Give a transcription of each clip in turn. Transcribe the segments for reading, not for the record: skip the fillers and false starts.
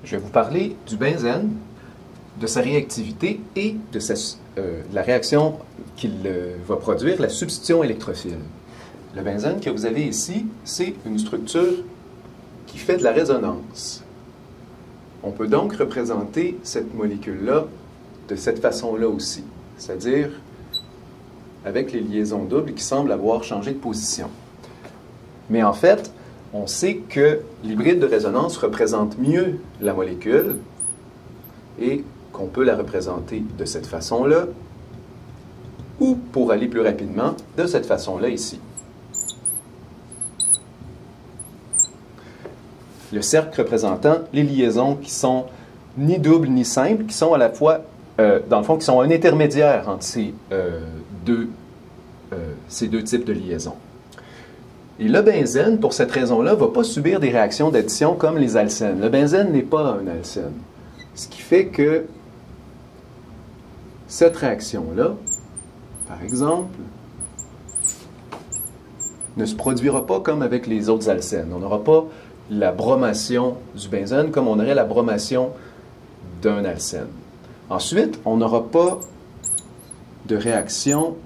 Je vais vous parler du benzène, de sa réactivité et de la réaction qu'il va produire, la substitution électrophile. Le benzène que vous avez ici, c'est une structure qui fait de la résonance. On peut donc représenter cette molécule-là de cette façon-là aussi, c'est-à-dire avec les liaisons doubles qui semblent avoir changé de position. Mais en fait, on sait que l'hybride de résonance représente mieux la molécule et qu'on peut la représenter de cette façon-là ou, pour aller plus rapidement, de cette façon-là ici. Le cercle représentant les liaisons qui sont ni doubles ni simples, qui sont à la fois, dans le fond, qui sont un intermédiaire entre ces deux types de liaisons. Et le benzène, pour cette raison-là, ne va pas subir des réactions d'addition comme les alcènes. Le benzène n'est pas un alcène. Ce qui fait que cette réaction-là, par exemple, ne se produira pas comme avec les autres alcènes. On n'aura pas la bromation du benzène comme on aurait la bromation d'un alcène. Ensuite, on n'aura pas de réaction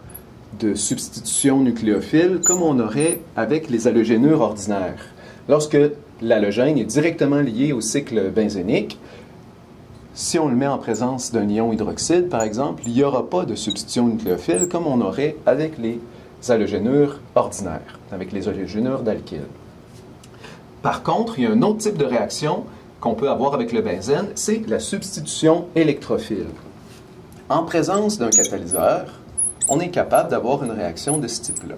de substitution nucléophile comme on aurait avec les halogénures ordinaires. Lorsque l'halogène est directement lié au cycle benzénique, si on le met en présence d'un ion hydroxyde, par exemple, il n'y aura pas de substitution nucléophile comme on aurait avec les halogénures ordinaires, avec les halogénures d'alkyle. Par contre, il y a un autre type de réaction qu'on peut avoir avec le benzène, c'est la substitution électrophile. En présence d'un catalyseur, on est capable d'avoir une réaction de ce type-là.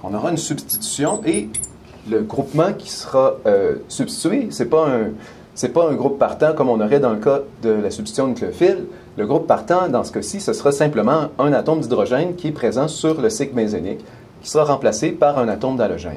On aura une substitution et le groupement qui sera substitué, ce n'est pas un groupe partant comme on aurait dans le cas de la substitution nucléophile. Le groupe partant, dans ce cas-ci, ce sera simplement un atome d'hydrogène qui est présent sur le cycle benzénique, qui sera remplacé par un atome d'halogène.